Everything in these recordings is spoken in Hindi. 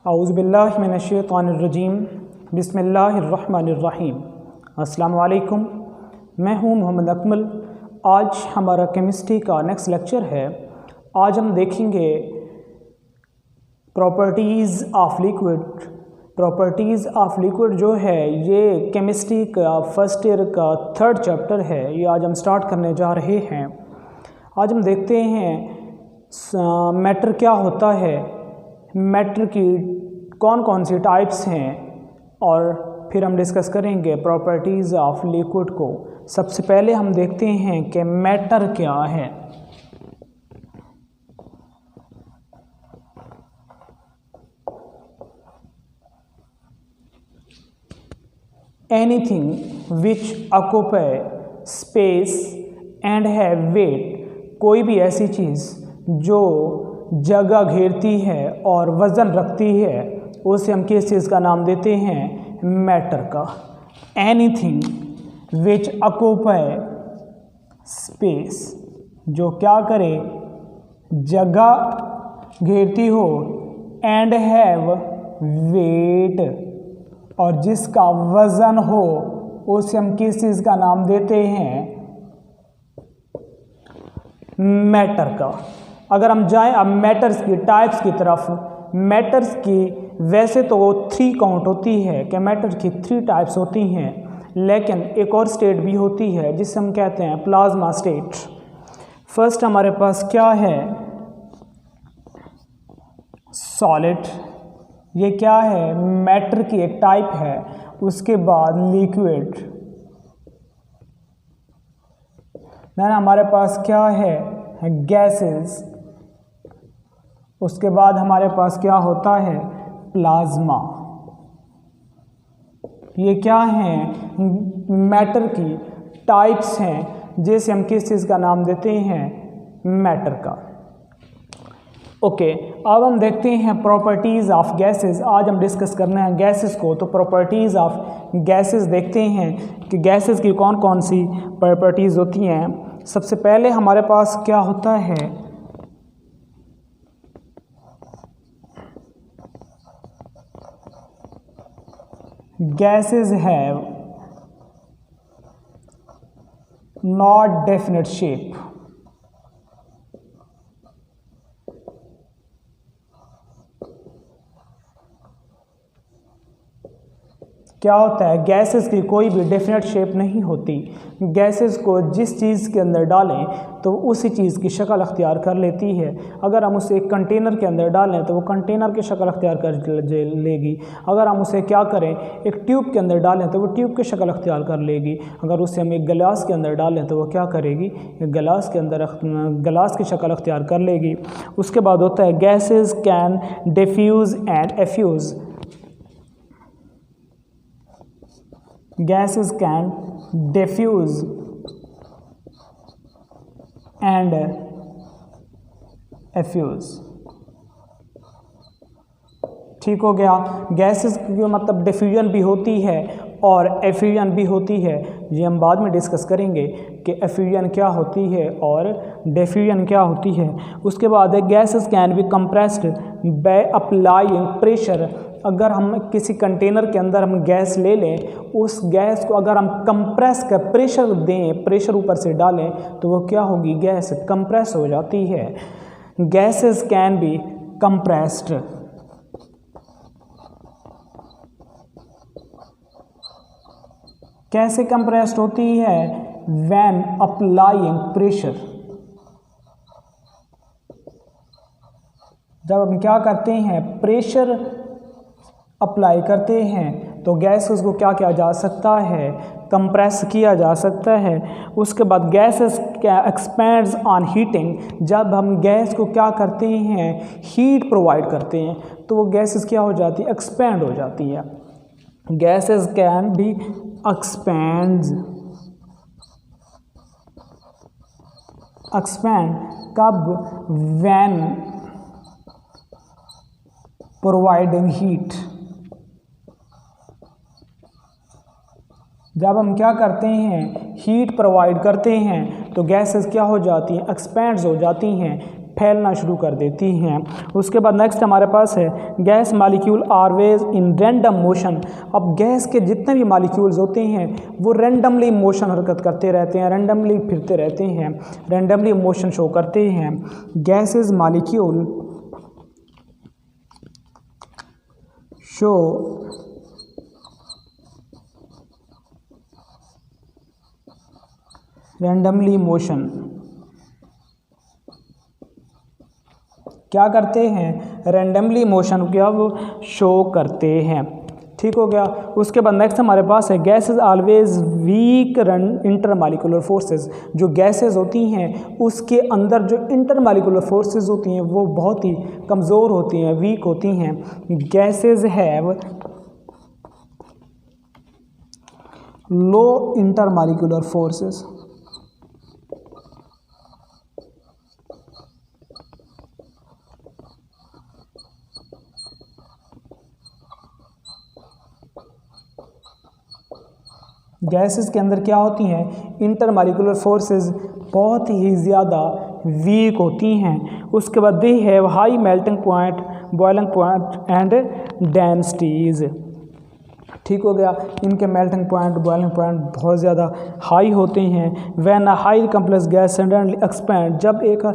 औज़ुबिल्लाहि मिनश्शैतानिर्रजीम बिस्मिल्लाहिर्रहमानिर्रहीम। अस्सलाम वालेकुम, मैं हूँ मोहम्मद अकमल। आज हमारा केमिस्ट्री का नेक्स्ट लेक्चर है। आज हम देखेंगे properties of liquid. Properties of liquid जो है ये केमिस्ट्री का फर्स्ट ईयर का थर्ड चैप्टर है। ये आज हम स्टार्ट करने जा रहे हैं। आज हम देखते हैं मैटर क्या होता है, मैटर की कौन कौन सी टाइप्स हैं, और फिर हम डिस्कस करेंगे प्रॉपर्टीज़ ऑफ लिक्विड को। सबसे पहले हम देखते हैं कि मैटर क्या है। Anything which occupy space and have weight, कोई भी ऐसी चीज़ जो जगह घेरती है और वज़न रखती है, उसे हम किस चीज़ का नाम देते हैं? मैटर का। एनीथिंग विच ऑक्यूपाई स्पेस, जो क्या करे, जगह घेरती हो, एंड हैव वेट, और जिसका वज़न हो, उसे हम किस चीज़ का नाम देते हैं? मैटर का। अगर हम जाएं अब मैटर्स की टाइप्स की तरफ, मैटर्स की वैसे तो 3 काउंट होती है कि मैटर की 3 टाइप्स होती हैं, लेकिन एक और स्टेट भी होती है जिसे हम कहते हैं प्लाज्मा स्टेट। फर्स्ट हमारे पास क्या है? सॉलिड, ये क्या है? मैटर की एक टाइप है। उसके बाद लिक्विड, देन हमारे पास क्या है? गैसेस। उसके बाद हमारे पास क्या होता है? प्लाज्मा। ये क्या हैं? मैटर की टाइप्स हैं जिसे हम किस चीज़ का नाम देते हैं? मैटर का। ओके, अब हम देखते हैं प्रॉपर्टीज़ ऑफ गैसेस। आज हम डिस्कस करना है गैसेस को। तो प्रॉपर्टीज़ ऑफ गैसेस देखते हैं कि गैसेस की कौन कौन सी प्रॉपर्टीज़ होती हैं। सबसे पहले हमारे पास क्या होता है? Gases have not definite shape. क्या होता है? गैसेस की कोई भी डेफिनेट शेप नहीं होती। गैसेस को जिस चीज़ के अंदर डालें तो उसी चीज़ की शक्ल अख्तियार कर लेती है। अगर हम उसे एक कंटेनर के अंदर डालें तो वो कंटेनर की शक्ल अख्तियार कर लेगी। अगर हम उसे क्या करें, एक ट्यूब के अंदर डालें तो वो ट्यूब की शक्ल अख्तियार कर लेगी। अगर उसे हम एक गिलास के अंदर डालें तो वो क्या करेगी? एक गिलास के अंदर गिलास की शक्ल अख्तियार कर लेगी। उसके बाद होता है gases can diffuse and effuse. Gases can diffuse and effuse। ठीक हो गया। गैसेस की मतलब डिफ्यूजन भी होती है और एफ्यूजन भी होती है। ये हम बाद में डिस्कस करेंगे कि एफ्यूजन क्या होती है और डिफ्यूजन क्या होती है। उसके बाद है gases can B compressed by applying pressure. अगर हम किसी कंटेनर के अंदर हम गैस ले लें, उस गैस को अगर हम कंप्रेस कर प्रेशर दें, प्रेशर ऊपर से डालें, तो वो क्या होगी? गैस कंप्रेस हो जाती है। Gases can B compressed. कैसे कंप्रेस्ड होती है? When applying pressure. जब हम क्या करते हैं? प्रेशर अप्लाई करते हैं तो गैसेस को क्या किया जा सकता है? कंप्रेस किया जा सकता है। उसके बाद गैसेस क्या एक्सपेंड्स ऑन हीटिंग। जब हम गैस को क्या करते हैं? हीट प्रोवाइड करते हैं तो वो गैसेस क्या हो जाती है? एक्सपेंड हो जाती है। Gases can be expands. Expand कब? When providing heat. जब हम क्या करते हैं? हीट प्रोवाइड करते हैं तो गैसेस क्या हो जाती हैं? एक्सपेंड्स हो जाती हैं। फैलना शुरू कर देती हैं। उसके बाद नेक्स्ट हमारे पास है gas molecule always in random motion. अब गैस के जितने भी मॉलिक्यूल्स होते हैं वो रैंडमली मोशन हरकत करते रहते हैं, रैंडमली फिरते रहते हैं, रैंडमली मोशन शो करते हैं। Gases molecule show randomly motion, क्या करते हैं, रैंडमली मोशन क्या वो शो करते हैं। ठीक हो गया। उसके बाद नेक्स्ट हमारे पास है gases always weak intermolecular forces. जो गैसेस होती हैं उसके अंदर जो इंटरमॉलिक्यूलर फोर्सेस होती हैं वो बहुत ही कमज़ोर होती हैं, वीक होती हैं। Gases have low intermolecular forces. Gases के अंदर क्या होती हैं, इंटरमॉलिक्यूलर फोर्सेस बहुत ही ज़्यादा वीक होती हैं। उसके बाद they have high melting point, boiling point and densities. ठीक हो गया। इनके मेल्टिंग पॉइंट, बॉइलिंग पॉइंट बहुत ज़्यादा हाई होते हैं। When a high complex gas suddenly expand, जब एक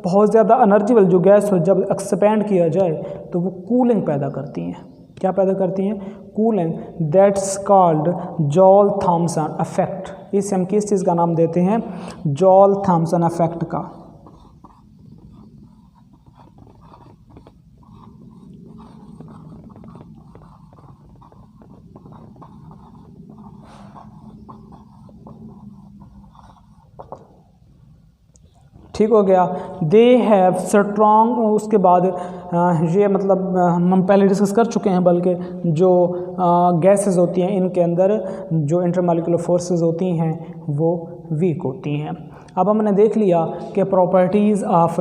बहुत ज़्यादा एनर्जी वाली जो गैस हो जब एक्सपैंड किया जाए तो वो कूलिंग पैदा करती हैं। क्या पैदा करती हैं, cooling. That's called Joule Thomson effect. इसे हम किस चीज़ का नाम देते हैं, जॉल थॉम्सन इफेक्ट का। ठीक हो गया। दे हैव स्ट्रॉन्ग, उसके बाद ये मतलब हम पहले डिस्कस कर चुके हैं, बल्कि जो गैसेस होती हैं इनके अंदर जो इंटरमॉलिक्यूलर फोर्सेस होती हैं वो वीक होती हैं। अब हमने देख लिया कि प्रॉपर्टीज़ ऑफ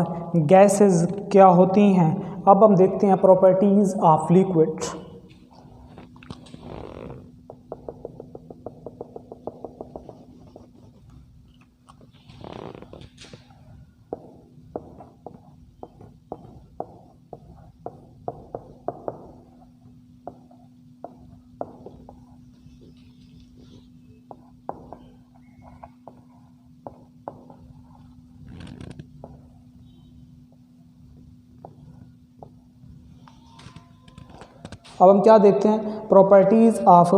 गैसेस क्या होती हैं। अब हम देखते हैं प्रॉपर्टीज़ ऑफ लिक्विड। अब हम क्या देखते हैं, प्रॉपर्टीज़ ऑफ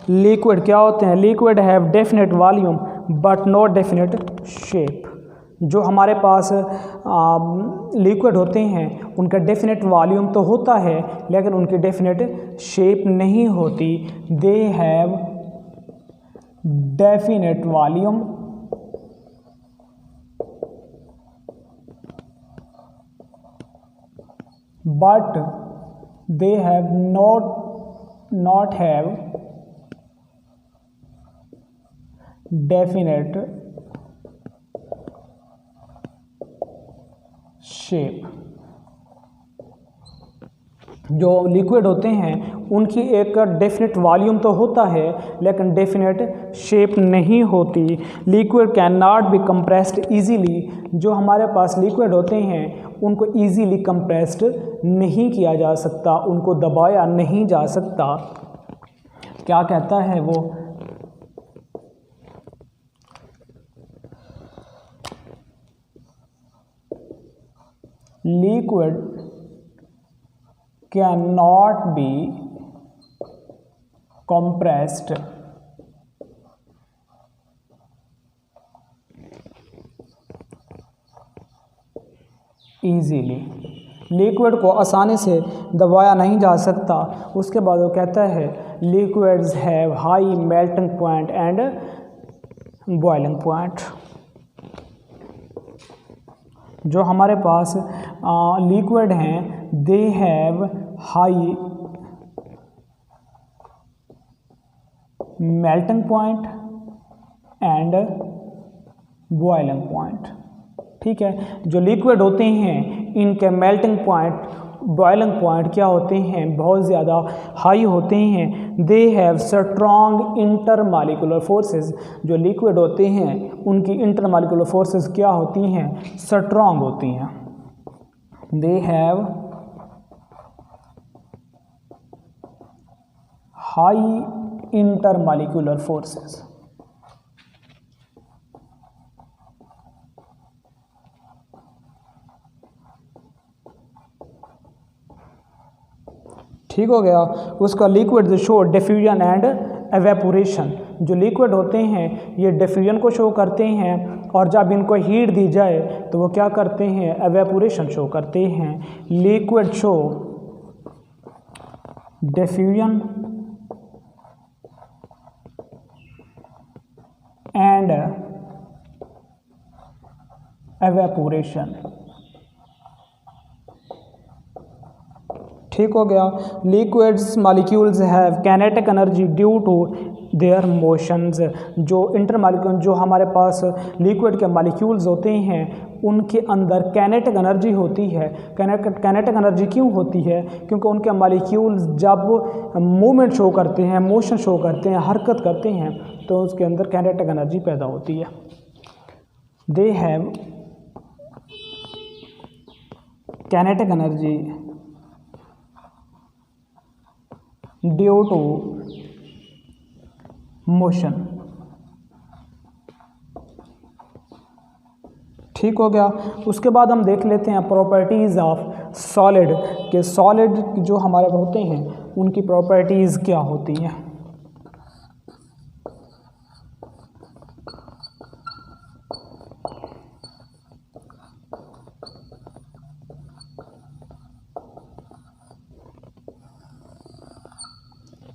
लिक्विड क्या होते हैं। Liquid have definite volume but not definite shape. जो हमारे पास लिक्विड होते हैं उनका डेफिनेट वॉल्यूम तो होता है लेकिन उनकी डेफिनेट शेप नहीं होती। They have definite volume but they have not have definite shape। जो लिक्विड होते हैं उनकी एक डेफिनेट वॉल्यूम तो होता है लेकिन डेफिनेट शेप नहीं होती। Liquid can not be compressed easily. जो हमारे पास लिक्विड होते हैं उनको इजीली कंप्रेस्ड नहीं किया जा सकता, उनको दबाया नहीं जा सकता। क्या कहता है वो, liquid can not be compressed easily। Liquid को आसानी से दबाया नहीं जा सकता। उसके बाद वो कहता है liquids have high melting point and boiling point. जो हमारे पास लिक्विड हैं they have high melting point and boiling point. ठीक है। जो लिक्विड होते हैं इनके मेल्टिंग पॉइंट, बॉइलिंग पॉइंट क्या होते हैं, बहुत ज़्यादा हाई होते हैं। They have strong intermolecular forces. जो लिक्विड होते हैं उनकी इंटरमॉलिक्यूलर फोर्सेस क्या होती हैं, स्ट्रॉन्ग होती हैं। They have high intermolecular forces. ठीक हो गया। उसका liquid show diffusion and evaporation. जो लिक्विड होते हैं ये डिफ्यूजन को शो करते हैं और जब इनको हीट दी जाए तो वो क्या करते हैं, एवेपोरेशन शो करते हैं। Liquid show diffusion and evaporation. ठीक हो गया। Liquids molecules have kinetic energy due to their motions. जो इंटरमॉलिक्यूल जो हमारे पास लिक्विड के मॉलिक्यूल्स होते हैं उनके अंदर काइनेटिक एनर्जी होती है। काइनेटिक एनर्जी क्यों होती है? क्योंकि उनके मॉलिक्यूल्स जब मूवमेंट शो करते हैं, मोशन शो करते हैं, हरकत करते हैं तो उसके अंदर काइनेटिक एनर्जी पैदा होती है। They have kinetic energy due to motion. ठीक हो गया। उसके बाद हम देख लेते हैं प्रॉपर्टीज़ ऑफ सॉलिड के सॉलिड जो हमारे होते हैं उनकी प्रॉपर्टीज़ क्या होती हैं।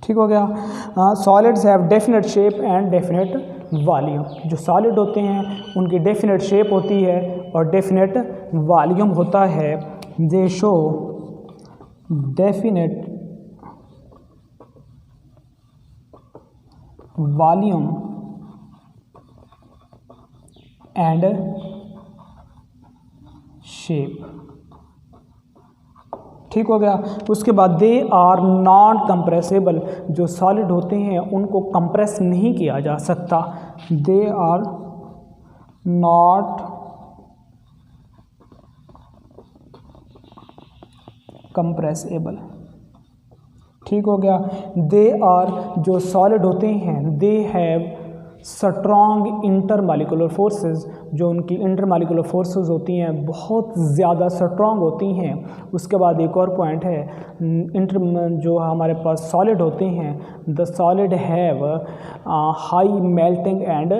ठीक हो गया। Solids have definite shape and definite volume. जो सॉलिड होते हैं उनकी डेफिनेट शेप होती है और डेफिनेट वॉल्यूम होता है। They show definite volume and shape. ठीक हो गया। उसके बाद दे आर नॉन कंप्रेसिबल। जो सॉलिड होते हैं उनको कंप्रेस नहीं किया जा सकता। They are not compressible. ठीक हो गया। दे आर जो सॉलिड होते हैं they have strong intermolecular forces. जो उनकी इंटरमॉलिक्यूलर फोर्सेस होती हैं बहुत ज़्यादा स्ट्रॉन्ग होती हैं। उसके बाद एक और पॉइंट है जो हमारे पास सॉलिड होते हैं the solid have high melting and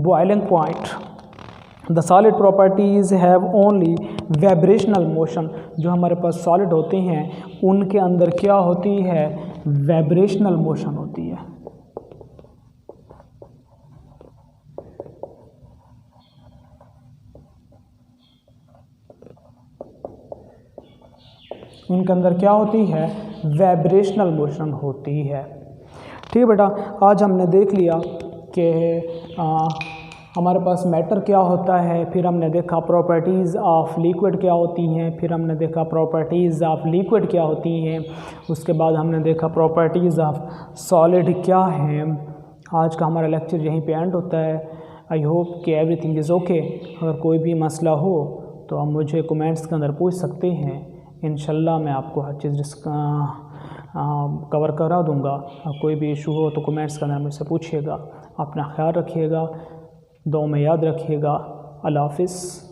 boiling point. The solid properties have only vibrational motion. जो हमारे पास सॉलिड होते हैं उनके अंदर क्या होती है, वाइब्रेशनल मोशन होती है। उनके अंदर क्या होती है, वाइब्रेशनल मोशन होती है। ठीक है बेटा, आज हमने देख लिया कि हमारे पास मैटर क्या होता है, फिर हमने देखा प्रॉपर्टीज़ ऑफ लिक्विड क्या होती हैं, फिर हमने देखा प्रॉपर्टीज़ ऑफ लिक्विड क्या होती हैं, उसके बाद हमने देखा प्रॉपर्टीज़ ऑफ सॉलिड क्या हैं। आज का हमारा लेक्चर यहीं पे एंड होता है। आई होप कि एवरीथिंग इज़ ओके। अगर कोई भी मसला हो तो आप मुझे कमेंट्स के अंदर पूछ सकते हैं। इंशाल्लाह मैं आपको हर चीज़ कवर करा दूँगा। कोई भी इशू हो तो कमेंट्स के अंदर मुझसे पूछिएगा। अपना ख्याल रखिएगा, दुआ में याद रखिएगा। अल्लाह हाफ़िज़।